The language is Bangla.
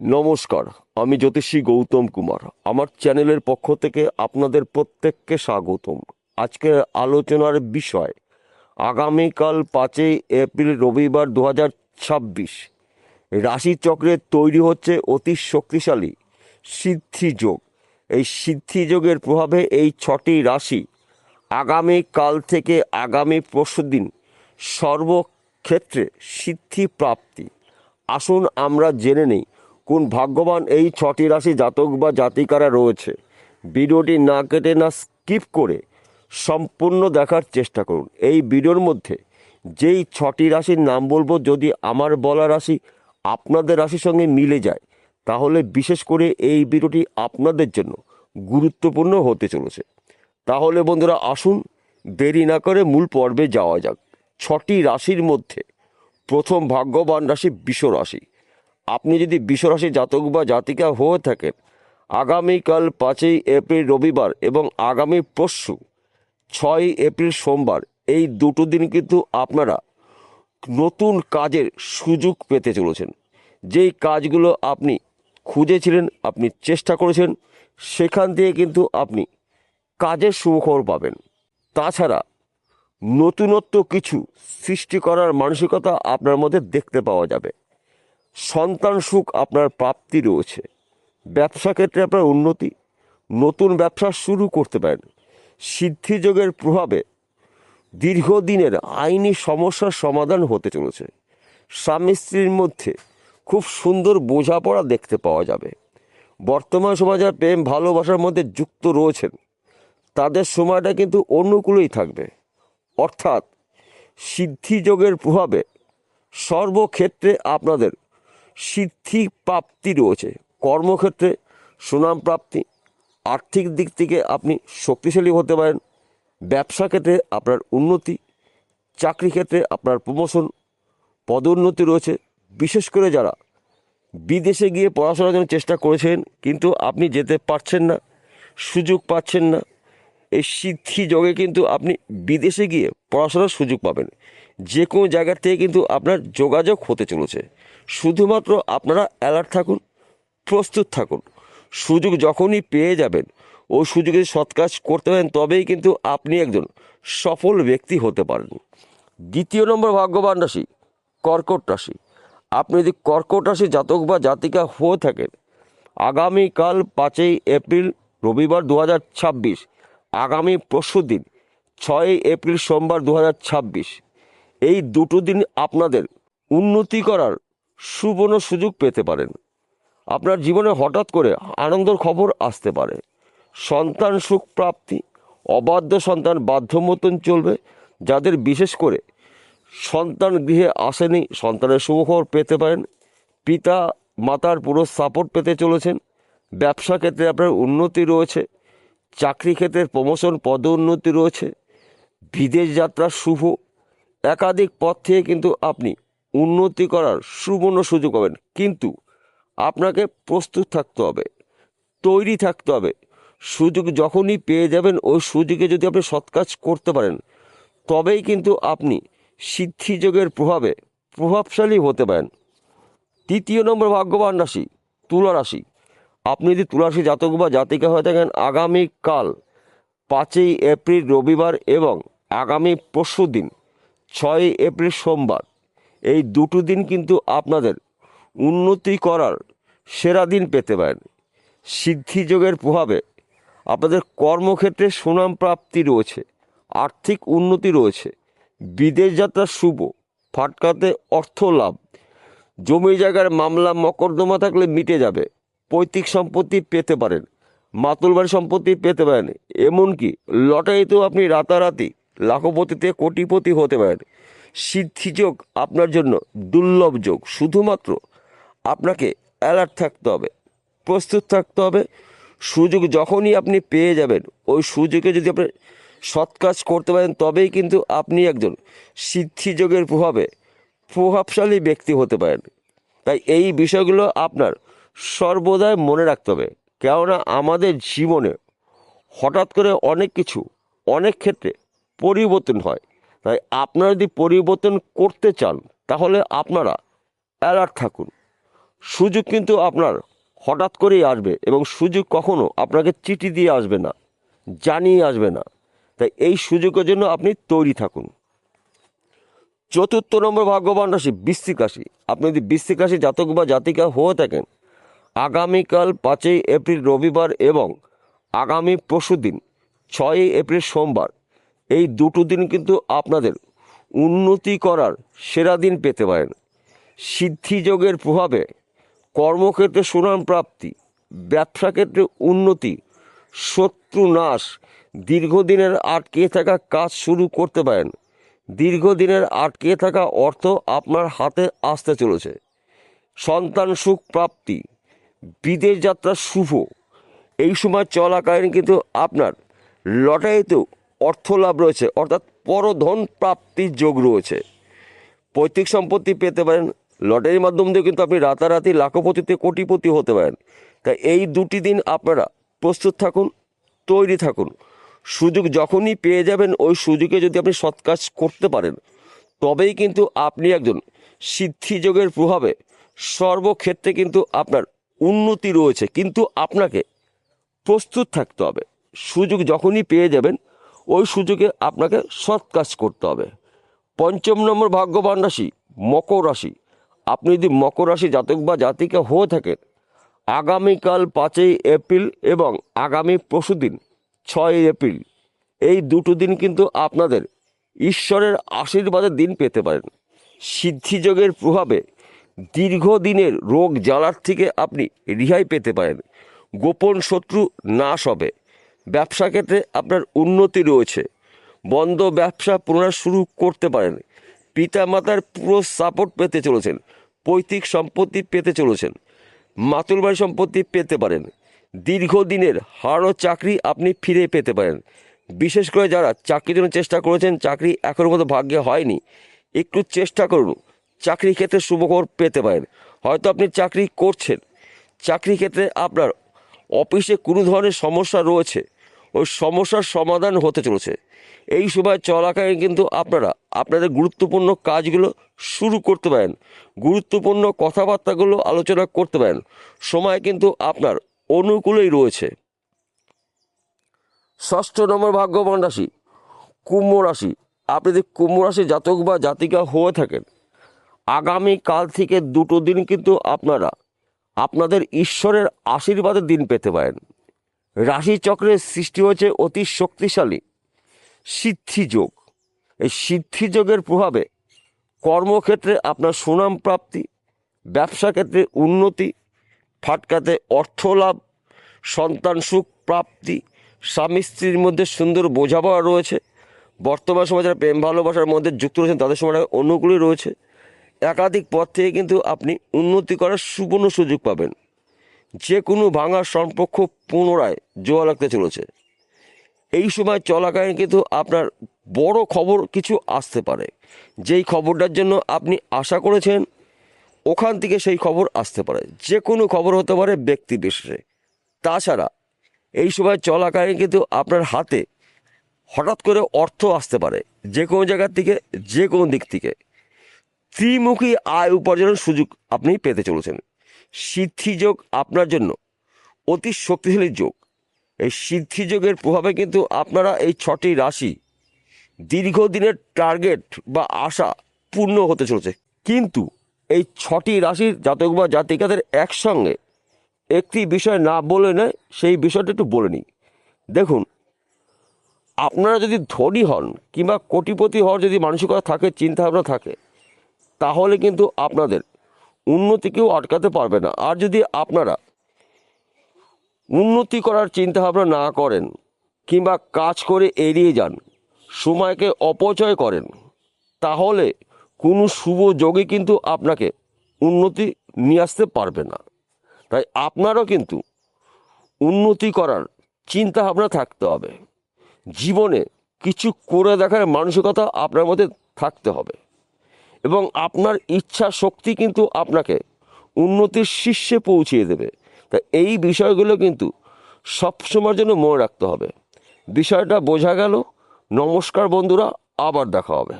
নমস্কার, আমি জ্যোতিষী গৌতম কুমার। আমার চ্যানেলের পক্ষ থেকে আপনাদের প্রত্যেককে স্বাগতম। আজকে আলোচনার বিষয় আগামীকাল 5ই এপ্রিল রবিবার 2026 রাশিচক্রে তৈরি হচ্ছে অতি শক্তিশালী সিদ্ধিযোগ। এই সিদ্ধিযোগের প্রভাবে এই 6টি রাশি আগামীকাল থেকে আগামী পরশুদিন সর্বক্ষেত্রে সিদ্ধি প্রাপ্তি। আসুন আমরা জেনে নিই কোন ভাগ্যবান এই 6টি রাশি জাতক বা জাতিকারা রয়েছে। ভিডিওটি না কেটে না স্কিপ করে সম্পূর্ণ দেখার চেষ্টা করুন। এই ভিডিওর মধ্যে যেই 6টি রাশির নাম বলবো, যদি আমার বলা রাশি আপনাদের রাশির সঙ্গে মিলে যায় তাহলে বিশেষ করে এই ভিডিওটি আপনাদের জন্য গুরুত্বপূর্ণ হতে চলেছে। তাহলে বন্ধুরা আসুন দেরি না করে মূল পর্বে যাওয়া যাক। 6টি রাশির মধ্যে প্রথম ভাগ্যবান রাশি বৃষ রাশি। আপনি যদি বৃষ রাশি জাতক বা জাতিকা হয়ে থাকেন, আগামীকাল 5ই এপ্রিল রবিবার এবং আগামী পরশু 6ই এপ্রিল সোমবার, এই দুটো দিন কিন্তু আপনারা নতুন কাজের সুযোগ পেতে চলেছেন। যেই কাজগুলো আপনি খুঁজেছিলেন, আপনি চেষ্টা করেছেন, সেখান থেকে কিন্তু আপনি কাজের সুখবর পাবেন। তাছাড়া নতুনত্ব কিছু সৃষ্টি করার মানসিকতা আপনার মধ্যে দেখতে পাওয়া যাবে। সন্তান সুখ আপনার প্রাপ্তি রয়েছে। ব্যবসা ক্ষেত্রে আপনার উন্নতি, নতুন ব্যবসা শুরু করতে পারেন। সিদ্ধিযোগের প্রভাবে দীর্ঘদিনের আইনি সমস্যার সমাধান হতে চলেছে। স্বামী স্ত্রীর মধ্যে খুব সুন্দর বোঝাপড়া দেখতে পাওয়া যাবে। বর্তমান সমাজে প্রেম ভালোবাসার মধ্যে যুক্ত রয়েছেন, তাদের সময়টা কিন্তু অনুকূলেই থাকবে। অর্থাৎ সিদ্ধিযোগের প্রভাবে সর্বক্ষেত্রে আপনাদের সিদ্ধি প্রাপ্তি রয়েছে। কর্মক্ষেত্রে সুনাম প্রাপ্তি, আর্থিক দিক থেকে আপনি শক্তিশালী হতে পারেন। ব্যবসা ক্ষেত্রে আপনার উন্নতি, চাকরি ক্ষেত্রে আপনার প্রমোশন, পদোন্নতি রয়েছে। বিশেষ করে যারা বিদেশে গিয়ে পড়াশোনার জন্য চেষ্টা করেছেন কিন্তু আপনি যেতে পারছেন না, সুযোগ পাচ্ছেন না, এই সিদ্ধি যোগে কিন্তু আপনি বিদেশে গিয়ে পড়াশোনার সুযোগ পাবেন। যে কোনো জায়গার থেকে কিন্তু আপনার যোগাযোগ হতে চলেছে। শুধুমাত্র আপনারা অ্যালার্ট থাকুন, প্রস্তুত থাকুন। সুযোগ যখনই পেয়ে যাবেন, ওই সুযোগে সৎ কাজ করতে পারেন, তবেই কিন্তু আপনি একজন সফল ব্যক্তি হতে পারেন। দ্বিতীয় নম্বর ভাগ্যবান রাশি কর্কট রাশি। আপনি যদি কর্কট রাশি জাতক বা জাতিকা হয়ে থাকেন, আগামীকাল 5ই এপ্রিল রবিবার 2026, আগামী পরশুদিন 6ই এপ্রিল সোমবার 2026, এই দুটো দিন আপনাদের উন্নতি করার সুবর্ণ সুযোগ পেতে পারেন। আপনার জীবনে হঠাৎ করে আনন্দের খবর আসতে পারে। সন্তান সুখ প্রাপ্তি, অবাধ্য সন্তান বাধ্য মতন চলবে। যাদের বিশেষ করে সন্তান গৃহে আসেনি, সন্তানের শুভখবর পেতে পারেন। পিতা মাতার পুরো সাপোর্ট পেতে চলেছেন। ব্যবসা ক্ষেত্রে আপনার উন্নতি রয়েছে। চাকরি ক্ষেত্রে প্রমোশন, পদোন্নতি রয়েছে। বিদেশ যাত্রা শুভ। একাধিক পথ থেকে কিন্তু আপনি উন্নতি করার সুবর্ণ সুযোগ পাবেন। কিন্তু আপনাকে প্রস্তুত থাকতে হবে, তৈরি থাকতে হবে। সুযোগ যখনই পেয়ে যাবেন, ওই সুযোগে যদি আপনি সৎ কাজ করতে পারেন, তবেই কিন্তু আপনি সিদ্ধিযোগের প্রভাবে প্রভাবশালী হতে পারেন। তৃতীয় নম্বর ভাগ্যবান রাশি তুলা রাশি। আপনি যদি তুলা রাশি জাতক বা জাতিকা হয়ে থাকেন, আগামীকাল 5ই এপ্রিল রবিবার এবং আগামী পরশুদিন 6ই এপ্রিল সোমবার, এই দুটো দিন কিন্তু আপনাদের উন্নতি করার সেরা দিন পেতে পারেন। সিদ্ধিযোগের প্রভাবে আপনাদের কর্মক্ষেত্রে সুনাম প্রাপ্তি রয়েছে, আর্থিক উন্নতি রয়েছে। বিদেশ যাত্রা শুভ, ফাটকাতে অর্থ লাভ। জমি জায়গার মামলা মকদ্দমা থাকলে মিটে যাবে। পৈতৃক সম্পত্তি পেতে পারেন, মাতুল বাড়ি সম্পত্তি পেতে পারেন। এমনকি লটারিতেও আপনি রাতারাতি লাখপতিতে কোটিপতি হতে পারেন। সিদ্ধিযোগ আপনার জন্য দুর্লভ যোগ। শুধুমাত্র আপনাকে অ্যালার্ট থাকতে হবে, প্রস্তুত থাকতে হবে। সুযোগ যখনই আপনি পেয়ে যাবেন, ওই সুযোগে যদি আপনি সৎ কাজ করতে পারেন, তবেই কিন্তু আপনি একজন সিদ্ধিযোগের প্রভাবে প্রভাবশালী ব্যক্তি হতে পারেন। তাই এই বিষয়গুলো আপনার সর্বদাই মনে রাখতে হবে। কেননা আমাদের জীবনে হঠাৎ করে অনেক কিছু, অনেক ক্ষেত্রে পরিবর্তন হয়। তাই আপনারা যদি পরিবর্তন করতে চান, তাহলে আপনারা অ্যালার্ট থাকুন, সুযোগ কিন্তু আপনার হঠাৎ করেই আসবে এবং সুযোগ কখনো আপনাকে চিঠি দিয়ে আসবে না, জানিয়ে আসবে না। তাই এই সুযোগের জন্য আপনি তৈরি থাকুন। চতুর্থ নম্বর ভাগ্যবান রাশি বৃশ্চিক রাশি। আপনি যদি বৃশ্চিক রাশি জাতক বা জাতিকা হয়ে থাকেন, আগামীকাল 5ই এপ্রিল রবিবার এবং আগামী পরশুদিন 6ই এপ্রিল সোমবার, এই দুটো দিন কিন্তু আপনাদের উন্নতি করার সেরা দিন পেতে পারেন। সিদ্ধিযোগের প্রভাবে কর্মক্ষেত্রে সুনাম প্রাপ্তি, ব্যবসা ক্ষেত্রে উন্নতি, শত্রু নাশ, দীর্ঘদিনের আটকে থাকা কাজ শুরু করতে পারেন। দীর্ঘদিনের আটকে থাকা অর্থ আপনার হাতে আসতে চলেছে। সন্তান সুখ প্রাপ্তি, বিদেশ যাত্রা শুভ। এই সময় চলাকালীন কিন্তু আপনার লটারিতেও অর্থ লাভ রয়েছে, অর্থাৎ পরধন প্রাপ্তির যোগ রয়েছে। পৈতৃক সম্পত্তি পেতে পারেন। লটারির মাধ্যম দিয়ে কিন্তু আপনি রাতারাতি লাখপতিতে কোটিপতি হতে পারেন। তাই এই দুটি দিন আপনারা প্রস্তুত থাকুন, তৈরি থাকুন। সুযোগ যখনই পেয়ে যাবেন, ওই সুযোগে যদি আপনি সৎ কাজ করতে পারেন, তবেই কিন্তু আপনি একজন সিদ্ধিযোগের প্রভাবে সর্বক্ষেত্রে কিন্তু আপনার উন্নতি রয়েছে। কিন্তু আপনাকে প্রস্তুত থাকতে হবে। সুযোগ যখনই পেয়ে যাবেন, ওই সুযোগে আপনাকে সৎ কাজ করতে হবে। পঞ্চম নম্বর ভাগ্যবান রাশি মকর রাশি। আপনি যদি মকর রাশি জাতক বা জাতিকা হয়ে থাকেন, আগামীকাল 5ই এপ্রিল এবং আগামী পরশুদিন 6ই এপ্রিল, এই দুটো দিন কিন্তু আপনাদের ঈশ্বরের আশীর্বাদের দিন পেতে পারেন। সিদ্ধিযোগের প্রভাবে দীর্ঘদিনের রোগ জ্বালার থেকে আপনি রেহাই পেতে পারেন। গোপন শত্রু নাশ হবে। ব্যবসা ক্ষেত্রে আপনার উন্নতি রয়েছে। বন্ধ ব্যবসা পুনরায় শুরু করতে পারেন। পিতামাতার পুরো সাপোর্ট পেতে চলেছেন। পৈতৃক সম্পত্তি পেতে চলেছেন। মাতুল বাড়ি সম্পত্তি পেতে পারেন। দীর্ঘদিনের হারানো চাকরি আপনি ফিরে পেতে পারেন। বিশেষ করে যারা চাকরির জন্য চেষ্টা করেছেন, চাকরি এখনও মতো ভাগ্যে হয়নি, একটু চেষ্টা করুন, চাকরির ক্ষেত্রে শুভখবর পেতে পারেন। হয়তো আপনি চাকরি করছেন, চাকরি ক্ষেত্রে আপনার অফিসে কোনো ধরনের সমস্যা রয়েছে, ওই সমস্যার সমাধান হতে চলেছে। এই সময় চলাকালীন কিন্তু আপনারা আপনাদের গুরুত্বপূর্ণ কাজগুলো শুরু করতে পারেন। গুরুত্বপূর্ণ কথাবার্তাগুলো আলোচনা করতে পারেন। সময় কিন্তু আপনার অনুকূলেই রয়েছে। ষষ্ঠ নম্বর ভাগ্যবান রাশি কুম্ভ রাশি। আপনি যদি কুম্ভ রাশি জাতক বা জাতিকা হয়ে থাকেন, আগামীকাল থেকে দুটো দিন কিন্তু আপনারা আপনাদের ঈশ্বরের আশীর্বাদের দিন পেতে পারেন। রাশিচক্রের সৃষ্টি হয়েছে অতি শক্তিশালী সিদ্ধিযোগ। এই সিদ্ধিযোগের প্রভাবে কর্মক্ষেত্রে আপনার সুনাম প্রাপ্তি, ব্যবসা ক্ষেত্রে উন্নতি, ফাটকাতে অর্থ লাভ, সন্তান সুখ প্রাপ্তি, স্বামী স্ত্রীর মধ্যে সুন্দর বোঝাপড়া রয়েছে। বর্তমান সময় যারা প্রেম ভালোবাসার মধ্যে যুক্ত রয়েছেন, তাদের সময় অনুকূলই রয়েছে। একাধিক পথ থেকে কিন্তু আপনি উন্নতি করার সুবর্ণ সুযোগ পাবেন। যে কোনো ভাঙা সম্পর্ক পুনরায় জোয়া লাগতে চলেছে। এই সময় চলাকালীন কিন্তু আপনার বড় খবর কিছু আসতে পারে। যেই খবরটার জন্য আপনি আশা করেছেন, ওখান থেকে সেই খবর আসতে পারে। যে কোনো খবর হতে পারে ব্যক্তি বিশেষে। তাছাড়া এই সময় চলাকালীন কিন্তু আপনার হাতে হঠাৎ করে অর্থ আসতে পারে, যে কোনো জায়গার থেকে, যে কোনো দিক থেকে। ত্রিমুখী আয় উপার্জনের সুযোগ আপনি পেতে চলেছেন। সিদ্ধিযোগ আপনার জন্য অতি শক্তিশালী যোগ। এই সিদ্ধিযোগের প্রভাবে কিন্তু আপনারা এই 6টি রাশি দীর্ঘদিনের টার্গেট বা আশা পূর্ণ হতে চলেছে। কিন্তু এই 6টি রাশির জাতক বা জাতিকাদের একসঙ্গে একটি বিষয় না বলে নয়, সেই বিষয়টা একটু বলে নিই। দেখুন, আপনারা যদি ধনী হন কিংবা কোটিপতি হওয়ার যদি মানসিকতা থাকে, চিন্তাভাবনা থাকে, তাহলে কিন্তু আপনাদের উন্নতি কেউ আটকাতে পারবে না। আর যদি আপনারা উন্নতি করার চিন্তাভাবনা না করেন কিংবা কাজ করে এড়িয়ে যান, সময়কে অপচয় করেন, তাহলে কোনো শুভ যোগই কিন্তু আপনাকে উন্নতি নিয়ে আসতে পারবে না। তাই আপনারও কিন্তু উন্নতি করার চিন্তাভাবনা থাকতে হবে। জীবনে কিছু করে দেখার মানসিকতা আপনার মধ্যে থাকতে হবে এবং আপনার ইচ্ছা শক্তি কিন্তু আপনাকে উন্নতির শীর্ষে পৌঁছিয়ে দেবে। তাই এই বিষয়গুলো কিন্তু সবসময়ের জন্য মনে রাখতে হবে। বিষয়টা বোঝা গেল? নমস্কার বন্ধুরা, আবার দেখা হবে।